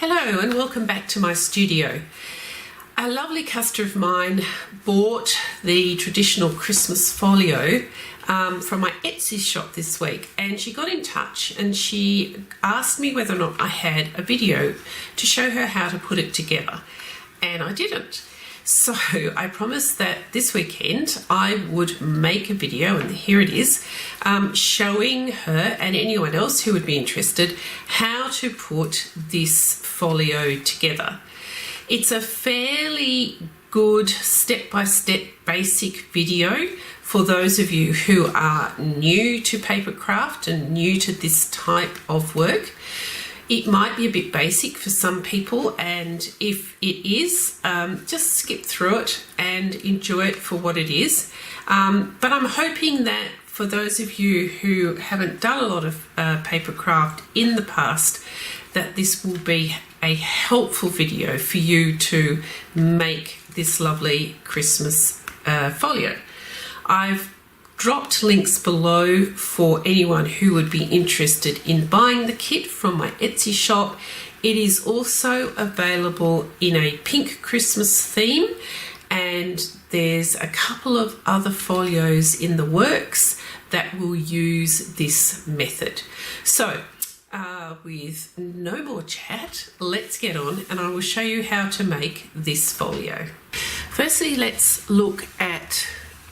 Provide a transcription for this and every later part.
Hello and welcome back to my studio. A lovely customer of mine bought the traditional Christmas folio from my Etsy shop this week, and she got in touch and she asked me whether or not I had a video to show her how to put it together, and I didn't. So I promised that this weekend I would make a video, and here it is, showing her and anyone else who would be interested how to put this folio together. It's a fairly good step-by-step basic video for those of you who are new to paper craft and new to this type of work. It might be a bit basic for some people, and if it is, just skip through it and enjoy it for what it is. But I'm hoping that for those of you who haven't done a lot of paper craft in the past, that this will be a helpful video for you to make this lovely Christmas folio. I've dropped links below for anyone who would be interested in buying the kit from my Etsy shop. It is also available in a pink Christmas theme, and there's a couple of other folios in the works that will use this method. So with no more chat, let's get on and I will show you how to make this folio. Firstly, let's look at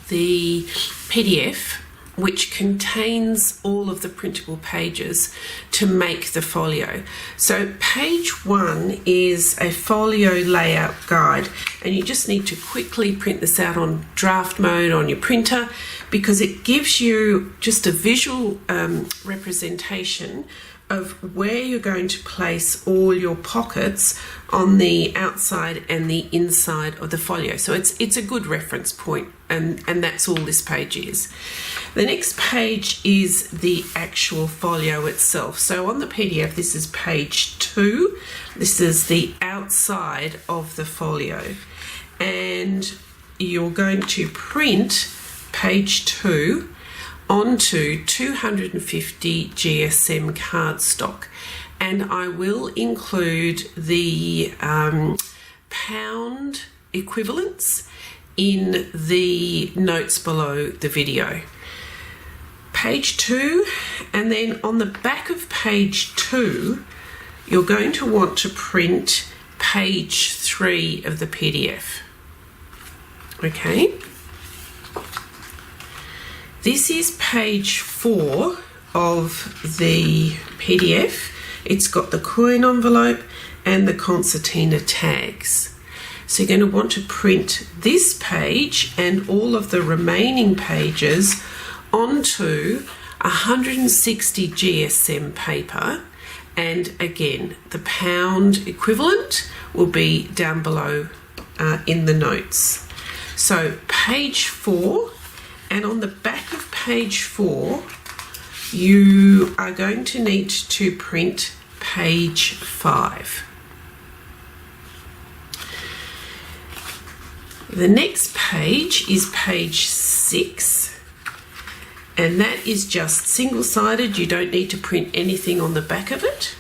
the PDF, which contains all of the printable pages to make the folio. So page 1 is a folio layout guide, and you just need to quickly print this out on draft mode on your printer, because it gives you just a visual representation of where you're going to place all your pockets on the outside and the inside of the folio. So it's a good reference point, and that's all this page is. The next page is the actual folio itself. So on the PDF, this is page 2. This is the outside of the folio, and you're going to print page 2 onto 250 GSM cardstock, and I will include the pound equivalents in the notes below the video. Page 2, and then on the back of page 2 you're going to want to print page 3 of the PDF. Okay, this is page 4 of the PDF. It's got the coin envelope and the concertina tags. So you're going to want to print this page and all of the remaining pages onto 160 GSM paper, and again the pound equivalent will be down below in the notes. So page 4, and on the back of page 4 you are going to need to print page 5. The next page is page 6, and that is just single-sided. You don't need to print anything on the back of it.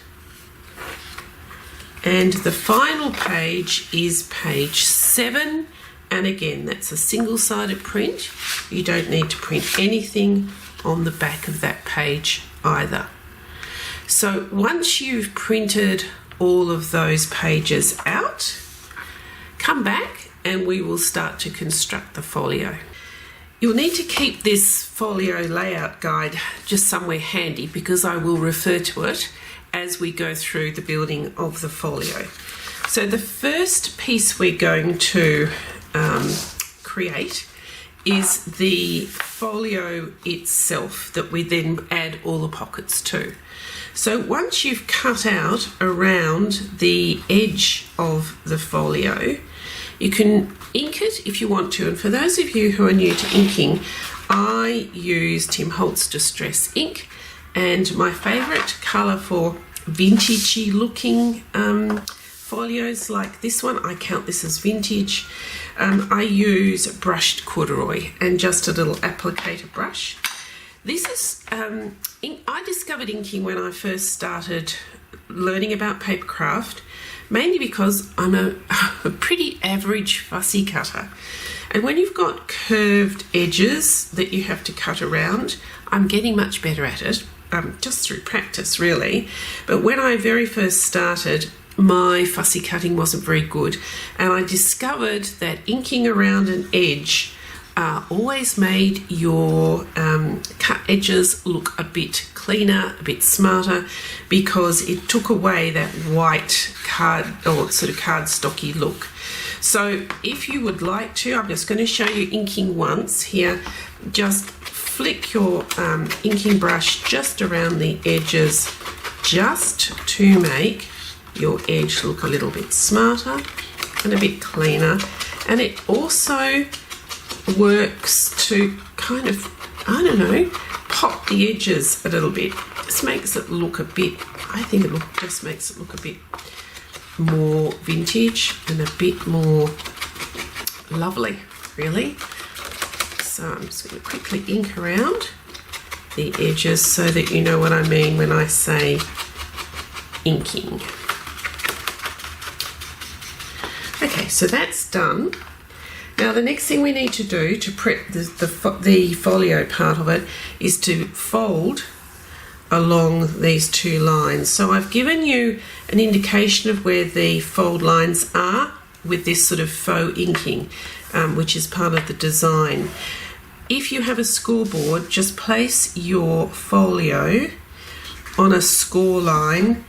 And the final page is page 7, and again that's a single-sided print. You don't need to print anything on the back of that page either. So once you've printed all of those pages out, come back and we will start to construct the folio. You'll need to keep this folio layout guide just somewhere handy, because I will refer to it as we go through the building of the folio. So the first piece we're going to create is the folio itself that we then add all the pockets to. So once you've cut out around the edge of the folio, you can ink it if you want to, and for those of you who are new to inking, I use Tim Holtz Distress ink, and my favourite colour for vintagey looking folios like this one, I count this as vintage, I use brushed corduroy and just a little applicator brush. This is, I discovered inking when I first started learning about paper craft, mainly because I'm a pretty average fussy cutter. And when you've got curved edges that you have to cut around, I'm getting much better at it, just through practice really. But when I very first started, my fussy cutting wasn't very good, and I discovered that inking around an edge always made your cut edges look a bit cleaner, a bit smarter, because it took away that white card or sort of cardstocky look. So if you would like to, I'm just going to show you inking once here. Just flick your inking brush just around the edges, just to make your edge look a little bit smarter and a bit cleaner. And it also works to kind of, I don't know, pop the edges a little bit. Just makes it look a bit, I think it just makes it look a bit more vintage and a bit more lovely, really. So I'm just going to quickly ink around the edges so that you know what I mean when I say inking. Okay, so that's done. Now the next thing we need to do to prep the folio part of it is to fold along these two lines. So I've given you an indication of where the fold lines are with this sort of faux inking, which is part of the design. If you have a scoreboard, just place your folio on a score line,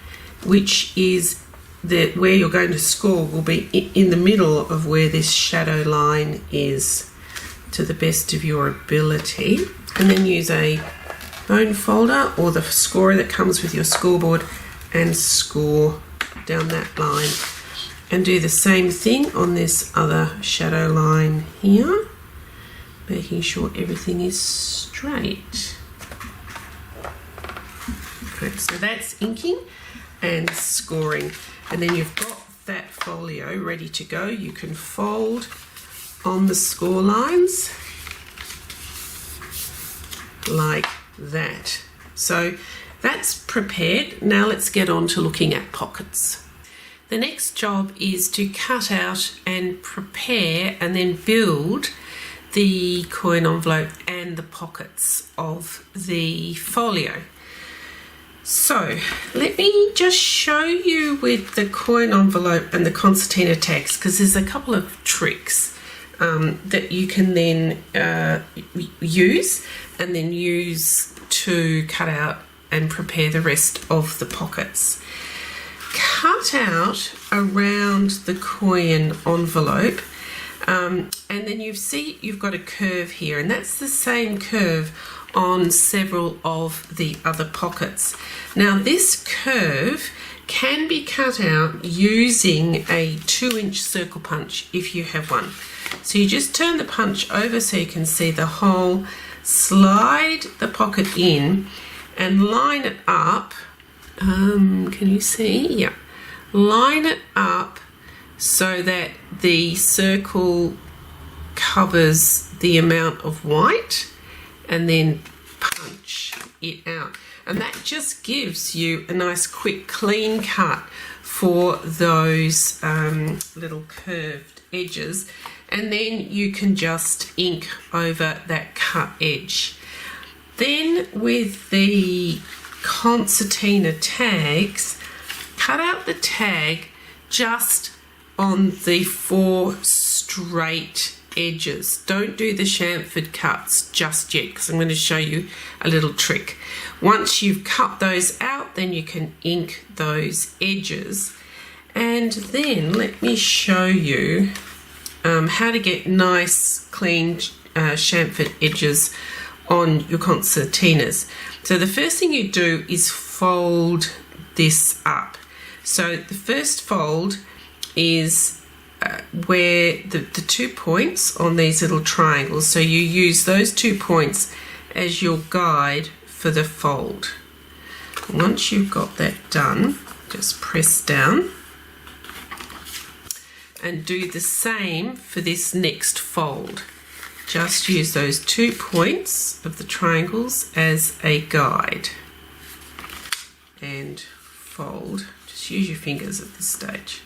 which is where you're going to score will be in the middle of where this shadow line is, to the best of your ability. And then use a bone folder or the scorer that comes with your scoreboard and score down that line. And do the same thing on this other shadow line here, making sure everything is straight. Okay, so that's inking and scoring. And then you've got that folio ready to go. You can fold on the score lines like that. So that's prepared. Now let's get on to looking at pockets. The next job is to cut out and prepare and then build the coin envelope and the pockets of the folio. So let me just show you with the coin envelope and the concertina tags, because there's a couple of tricks that you can then use to cut out and prepare the rest of the pockets. Cut out around the coin envelope, and then you've got a curve here, and that's the same curve on several of the other pockets. Now this curve can be cut out using a 2-inch circle punch if you have one. So you just turn the punch over so you can see the hole, slide the pocket in and line it up. Can you see? Yeah. Line it up so that the circle covers the amount of white, and then punch it out. And that just gives you a nice quick clean cut for those little curved edges, and then you can just ink over that cut edge. Then with the concertina tags, cut out the tag just on the 4 straight edges. Don't do the chamfered cuts just yet, because I'm going to show you a little trick. Once you've cut those out, then you can ink those edges. And then let me show you how to get nice clean chamfered edges on your concertinas. So the first thing you do is fold this up. So the first fold is where the 2 points on these little triangles, so you use those 2 points as your guide for the fold. Once you've got that done, just press down and do the same for this next fold. Just use those 2 points of the triangles as a guide and fold, just use your fingers at this stage.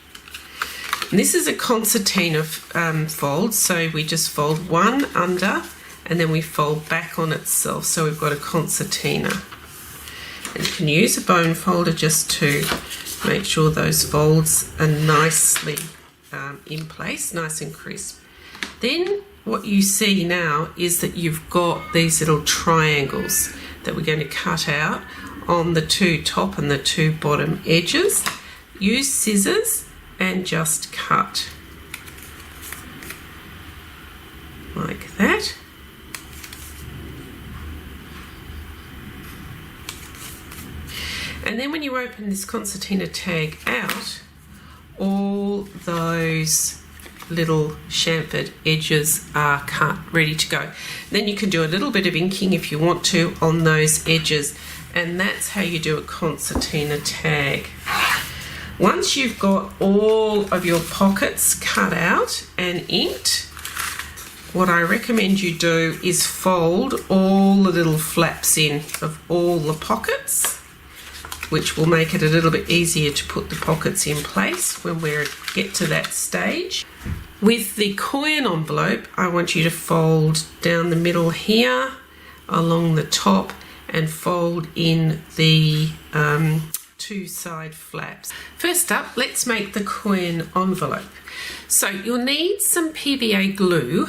And this is a concertina fold, so we just fold one under and then we fold back on itself, so we've got a concertina. And you can use a bone folder just to make sure those folds are nicely in place, nice and crisp. Then what you see now is that you've got these little triangles that we're going to cut out on the two top and the two bottom edges. Use scissors and just cut like that. And then when you open this concertina tag out, all those little chamfered edges are cut, ready to go. Then you can do a little bit of inking if you want to on those edges, and that's how you do a concertina tag. Once you've got all of your pockets cut out and inked, what I recommend you do is fold all the little flaps in of all the pockets, which will make it a little bit easier to put the pockets in place when we get to that stage. With the coin envelope, I want you to fold down the middle here, along the top, and fold in the two side flaps. First up, let's make the coin envelope. So you'll need some PVA glue,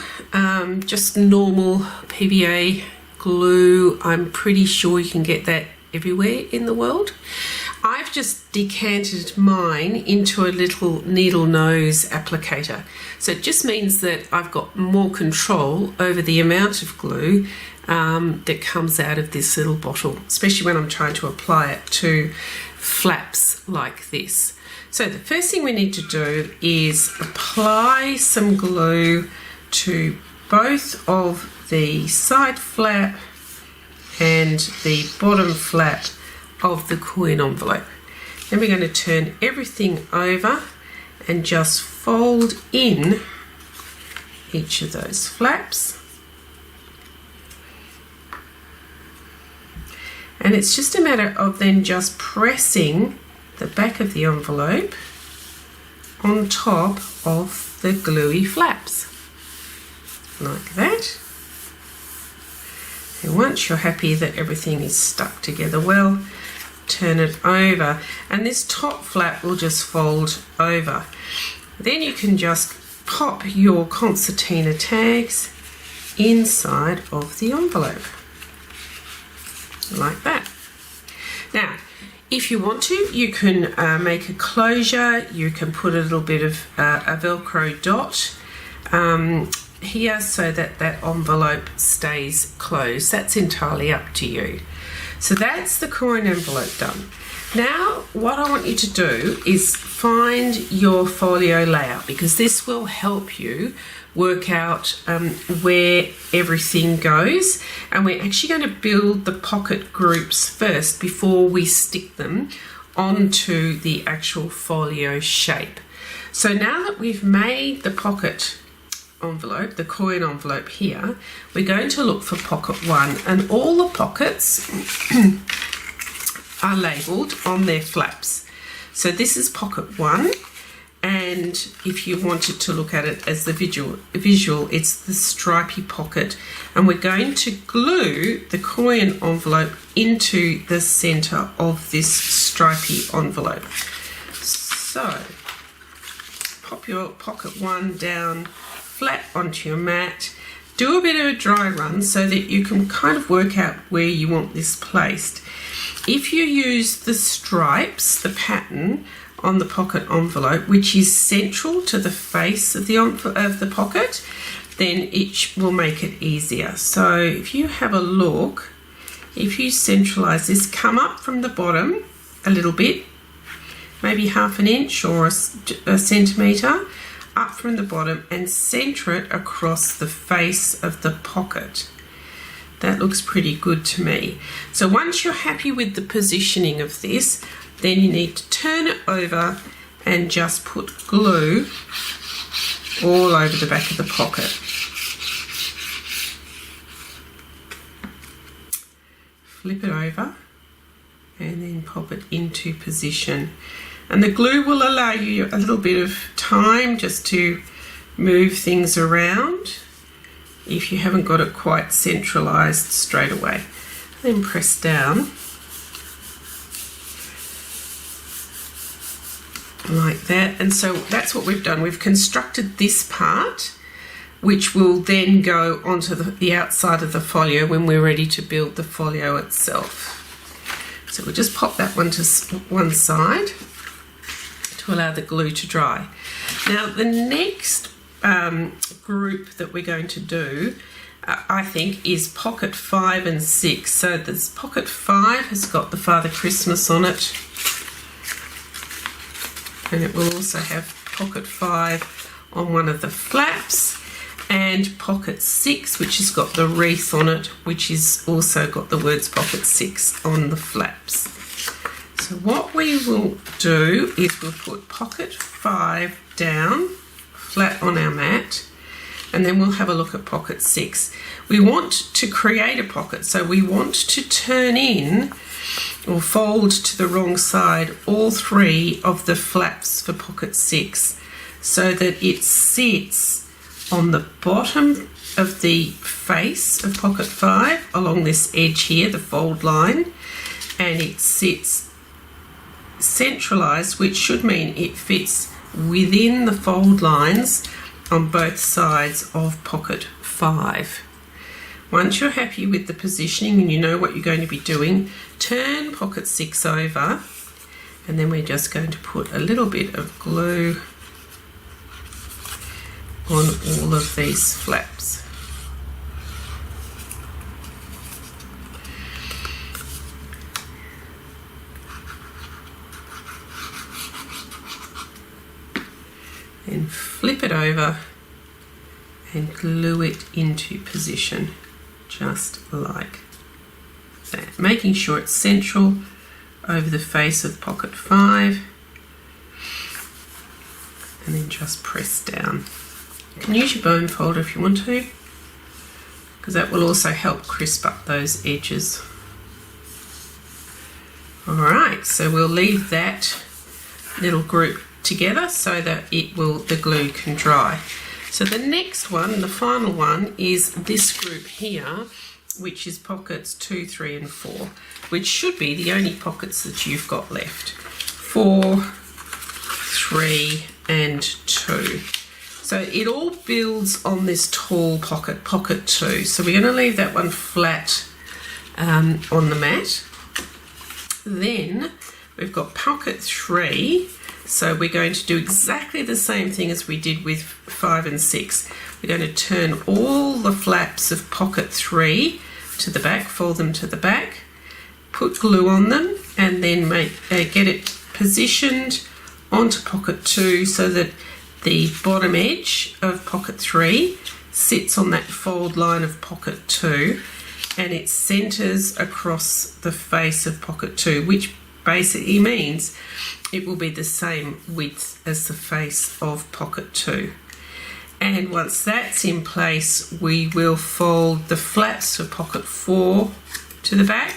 just normal PVA glue. I'm pretty sure you can get that everywhere in the world. I've just decanted mine into a little needle nose applicator. So it just means that I've got more control over the amount of glue that comes out of this little bottle, especially when I'm trying to apply it to flaps like this. So the first thing we need to do is apply some glue to both of the side flap and the bottom flap of the coin envelope. Then we're going to turn everything over and just fold in each of those flaps. And it's just a matter of then just pressing the back of the envelope on top of the gluey flaps, like that. And once you're happy that everything is stuck together well, turn it over, and this top flap will just fold over. Then you can just pop your concertina tags inside of the envelope, like that. Now, if you want to, you can make a closure. You can put a little bit of a Velcro dot here so that that envelope stays closed. That's entirely up to you. So that's the coin envelope done. Now what I want you to do is find your folio layout, because this will help you work out where everything goes, and we're actually going to build the pocket groups first before we stick them onto the actual folio shape. So now that we've made the pocket envelope, the coin envelope here, we're going to look for pocket 1, and all the pockets are labelled on their flaps. So this is pocket 1, and if you wanted to look at it as the visual, it's the stripy pocket, and we're going to glue the coin envelope into the centre of this stripy envelope. So pop your pocket 1 down flat onto your mat, do a bit of a dry run so that you can kind of work out where you want this placed. If you use the stripes, the pattern on the pocket envelope, which is central to the face of the pocket, then it will make it easier. So if you have a look, if you centralize this, come up from the bottom a little bit, maybe ½ an inch or a centimetre, up from the bottom, and center it across the face of the pocket. That looks pretty good to me. So once you're happy with the positioning of this, then you need to turn it over and just put glue all over the back of the pocket. Flip it over and then pop it into position. And the glue will allow you a little bit of time just to move things around if you haven't got it quite centralized straight away. Then press down like that. And so that's what we've done. We've constructed this part, which will then go onto the outside of the folio when we're ready to build the folio itself. So we'll just pop that one to one side to allow the glue to dry. Now the next group that we're going to do, I think, is pocket 5 and 6. So this pocket 5 has got the Father Christmas on it, and it will also have pocket 5 on one of the flaps, and pocket 6, which has got the wreath on it, which is also got the words pocket 6 on the flaps. So what we will do is we'll put pocket 5 down flat on our mat, and then we'll have a look at pocket 6. We want to create a pocket, so we want to turn in or fold to the wrong side all 3 of the flaps for pocket 6, so that it sits on the bottom of the face of pocket 5 along this edge here, the fold line, and it sits centralized, which should mean it fits within the fold lines on both sides of pocket 5. Once you're happy with the positioning and you know what you're going to be doing, turn pocket 6 over, and then we're just going to put a little bit of glue on all of these flaps. Then flip it over and glue it into position, just like that, making sure it's central over the face of pocket 5, and then just press down. You can use your bone folder if you want to, because that will also help crisp up those edges. Alright, so we'll leave that little group together so that the glue can dry. So the next one, the final one, is this group here, which is pockets 2, 3 and 4, which should be the only pockets that you've got left. 4, 3 and 2. So it all builds on this tall pocket, pocket 2. So we're going to leave that one flat on the mat. Then we've got pocket 3. So we're going to do exactly the same thing as we did with 5 and 6. We're going to turn all the flaps of pocket 3 to the back, fold them to the back, put glue on them, and then get it positioned onto pocket 2 so that the bottom edge of pocket 3 sits on that fold line of pocket 2, and it centers across the face of pocket 2, which basically means it will be the same width as the face of pocket 2. And once that's in place, we will fold the flaps of pocket 4 to the back,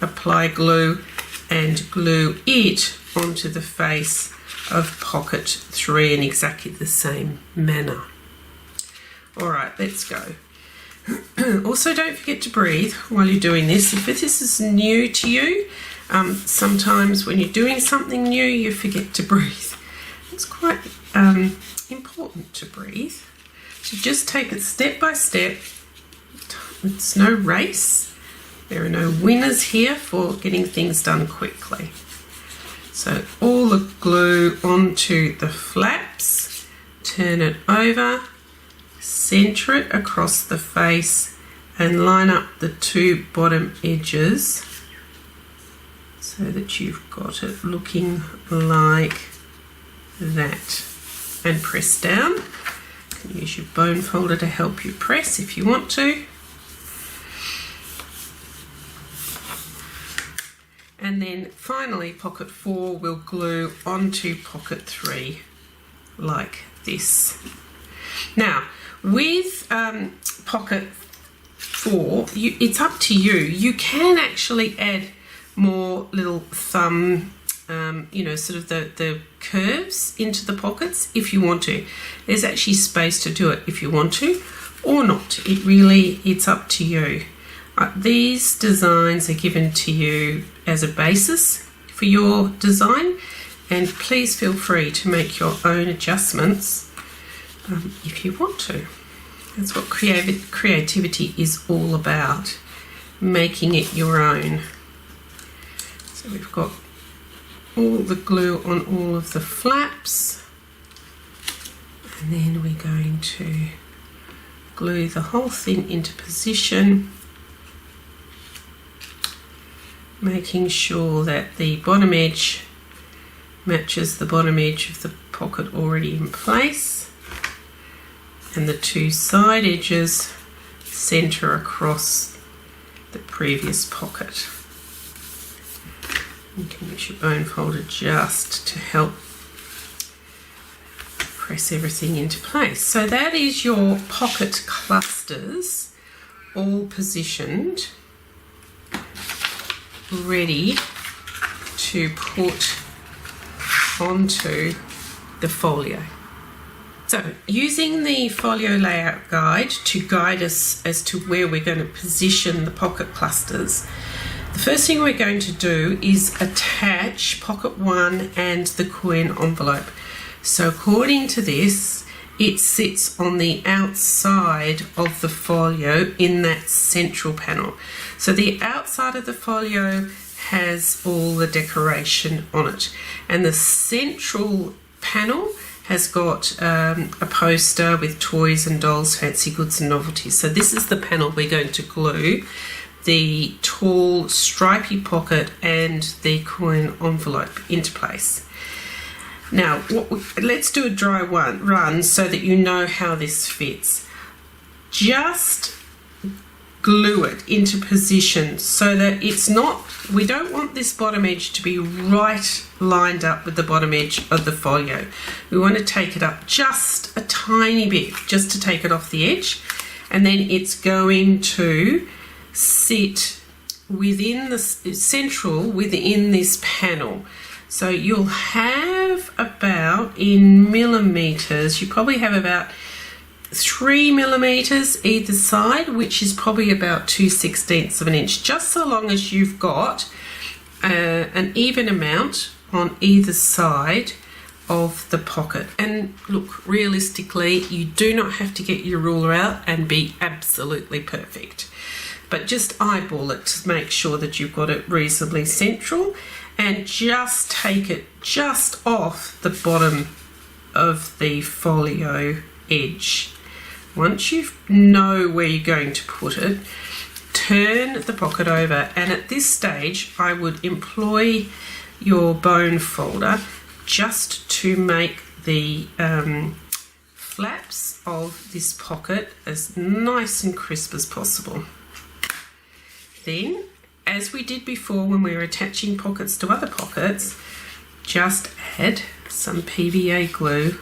apply glue, and glue it onto the face of pocket 3 in exactly the same manner. Alright, let's go. Also, don't forget to breathe while you're doing this. If this is new to you, sometimes when you're doing something new, you forget to breathe. It's quite important to breathe. So just take it step by step. It's no race. There are no winners here for getting things done quickly. So all the glue onto the flaps, turn it over, center it across the face, and line up the 2 bottom edges so that you've got it looking like that. And press down. You can use your bone folder to help you press if you want to. And then finally pocket 4 will glue onto pocket 3 like this. Now with pocket 4, it's up to you. You can actually add more little thumb, you know, sort of the curves into the pockets if you want to. There's actually space to do it if you want to or not. It's up to you. These designs are given to you as a basis for your design, and please feel free to make your own adjustments if you want to. That's what creativity is all about, making it your own. So we've got all the glue on all of the flaps, and then we're going to glue the whole thing into position, making sure that the bottom edge matches the bottom edge of the pocket already in place, and the two side edges center across the previous pocket. You can use your bone folder just to help press everything into place. So that is your pocket clusters all positioned, ready to put onto the folio. So using the folio layout guide to guide us as to where we're going to position the pocket clusters, the first thing we're going to do is attach pocket 1 and the coin envelope. So according to this, it sits on the outside of the folio in that central panel. So the outside of the folio has all the decoration on it, and the central panel has got a poster with toys and dolls, fancy goods and novelties. So this is the panel we're going to glue the tall stripy pocket and the coin envelope into place. Now let's do a dry run so that you know how this fits. Just glue it into position so that it's not, we don't want this bottom edge to be right lined up with the bottom edge of the folio. We want to take it up just a tiny bit, just to take it off the edge, and then it's going to sit within the central within this panel. So you'll have about, in millimeters, you probably have about 3 millimeters either side, which is probably about 2/16 of an inch, just so long as you've got an even amount on either side of the pocket. And look, realistically, you do not have to get your ruler out and be absolutely perfect, but just eyeball it to make sure that you've got it reasonably central, and just take it just off the bottom of the folio edge. Once you know where you're going to put it, turn the pocket over, and at this stage I would employ your bone folder just to make the flaps of this pocket as nice and crisp as possible. Then, as we did before when we were attaching pockets to other pockets, just add some PVA glue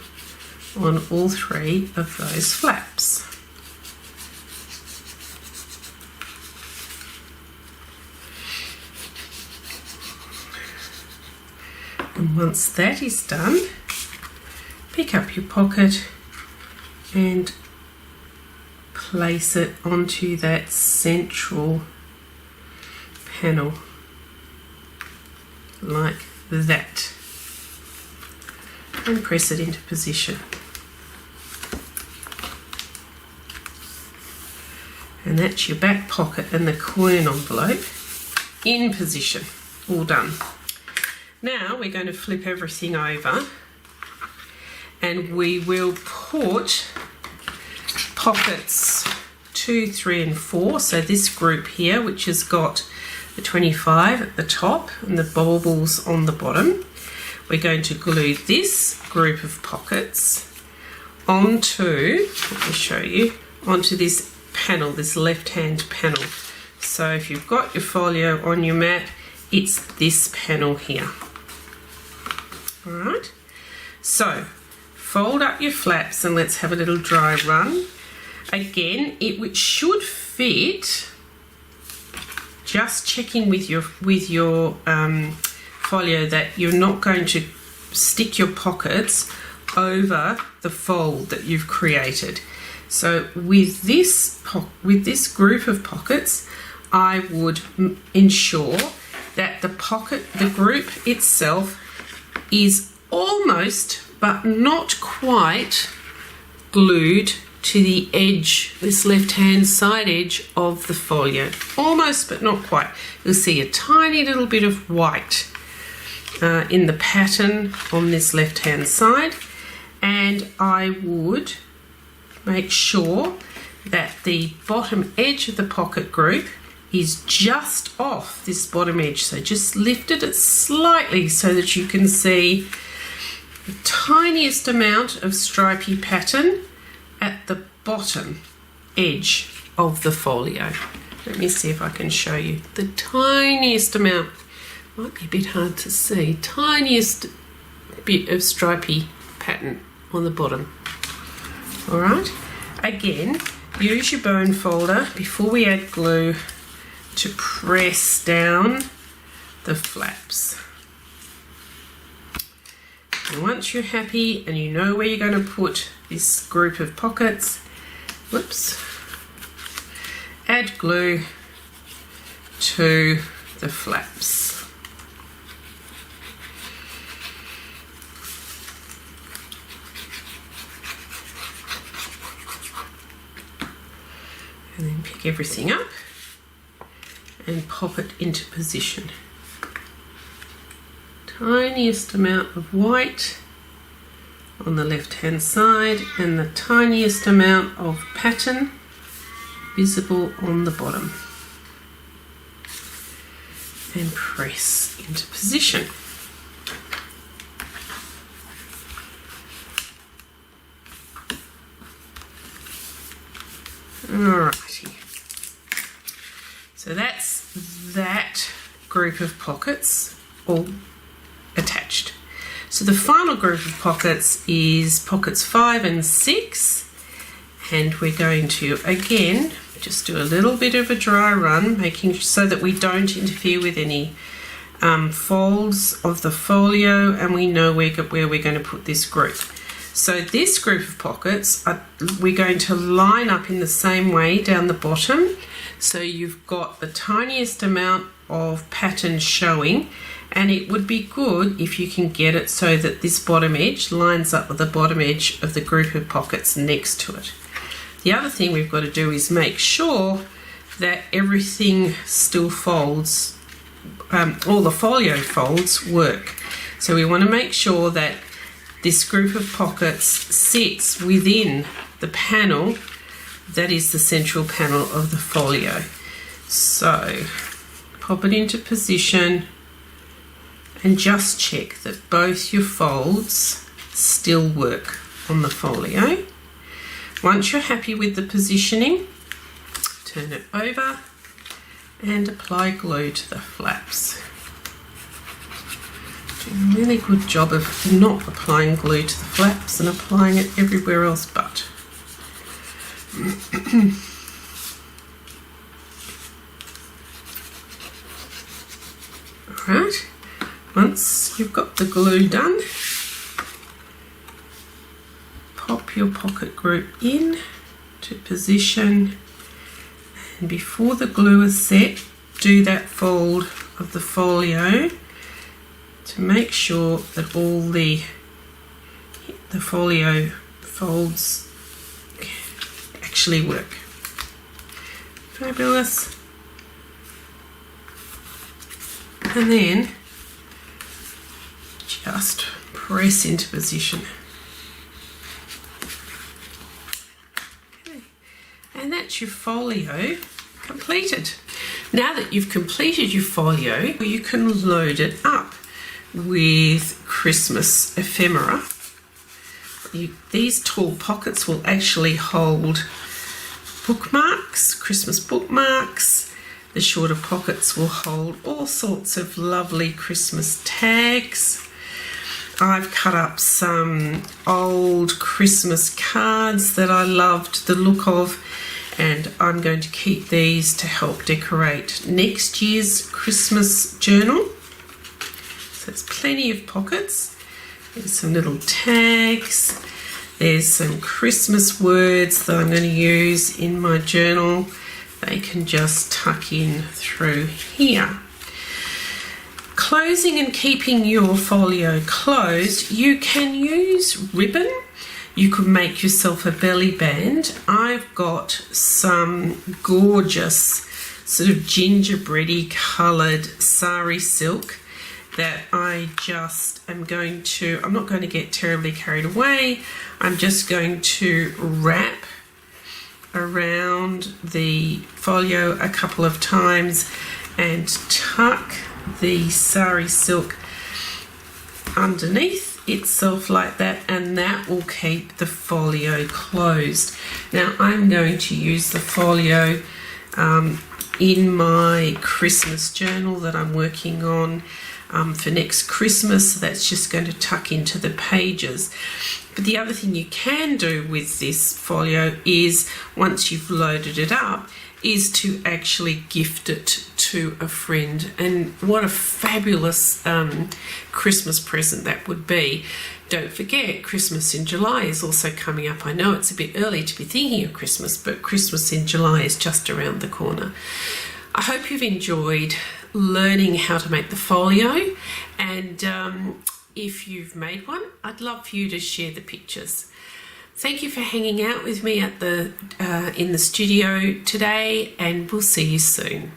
on all 3 of those flaps. And once that is done, pick up your pocket and place it onto that central panel like that, and press it into position. And that's your back pocket and the coin envelope in position, all done. Now we're going to flip everything over, and we will put pockets 2, 3 and 4, so this group here, which has got the 25 at the top and the baubles on the bottom, we're going to glue this group of pockets onto, let me show you, onto this panel, this left-hand panel. So if you've got your folio on your mat, it's this panel here. Alright, so fold up your flaps and let's have a little dry run. Again, it should fit just checking with your folio that you're not going to stick your pockets over the fold that you've created. So with this group of pockets, I would ensure that the group itself is almost but not quite glued to the edge, this left-hand side edge of the folio. Almost but not quite. You'll see a tiny little bit of white in the pattern on this left-hand side, and I would make sure that the bottom edge of the pocket group is just off this bottom edge. So just lifted it slightly so that you can see the tiniest amount of stripy pattern at the bottom edge of the folio. Let me see if I can show you the tiniest amount. Might be a bit hard to see. Tiniest bit of stripy pattern on the bottom. All right. Again, use your bone folder before we add glue to press down the flaps. And once you're happy and you know where you're going to put this group of pockets, add glue to the flaps. And then pick everything up and pop it into position. Tiniest amount of white on the left hand side and the tiniest amount of pattern visible on the bottom. And press into position. Alrighty. So that's that group of pockets all attached. So the final group of pockets is pockets 5 and 6, and we're going to again just do a little bit of a dry run, making so that we don't interfere with any folds of the folio, and we know where we're going to put this group. So this group of pockets, we're going to line up in the same way down the bottom. So you've got the tiniest amount of pattern showing, and it would be good if you can get it so that this bottom edge lines up with the bottom edge of the group of pockets next to it. The other thing we've got to do is make sure that everything still folds, all the folio folds work. So we want to make sure that this group of pockets sits within the panel that is the central panel of the folio. So pop it into position and just check that both your folds still work on the folio. Once you're happy with the positioning, turn it over and apply glue to the flaps. Doing a really good job of not applying glue to the flaps and applying it everywhere else but. Alright, once you've got the glue done, pop your pocket group in to position, and before the glue is set, do that fold of the folio to make sure that all the folio folds actually work. Fabulous. And then just press into position. Okay. And that's your folio completed. Now that you've completed your folio, you can load it up with Christmas ephemera. These tall pockets will actually hold bookmarks, Christmas bookmarks. The shorter pockets will hold all sorts of lovely Christmas tags. I've cut up some old Christmas cards that I loved the look of, and I'm going to keep these to help decorate next year's Christmas journal. So there's plenty of pockets. There's some little tags. There's some Christmas words that I'm going to use in my journal. They can just tuck in through here. Closing and keeping your folio closed, you can use ribbon. You could make yourself a belly band. I've got some gorgeous sort of gingerbready coloured sari silk that I just am going to, I'm not going to get terribly carried away. I'm just going to wrap around the folio a couple of times and tuck the sari silk underneath itself like that, and that will keep the folio closed. Now I'm going to use the folio in my Christmas journal that I'm working on for next Christmas. So that's just going to tuck into the pages. But the other thing you can do with this folio is, once you've loaded it up, is to actually gift it to a friend. And what a fabulous Christmas present that would be. Don't forget, Christmas in July is also coming up. I know it's a bit early to be thinking of Christmas, but Christmas in July is just around the corner. I hope you've enjoyed learning how to make the folio, and if you've made one, I'd love for you to share the pictures. Thank you for hanging out with me at in the studio today, and we'll see you soon.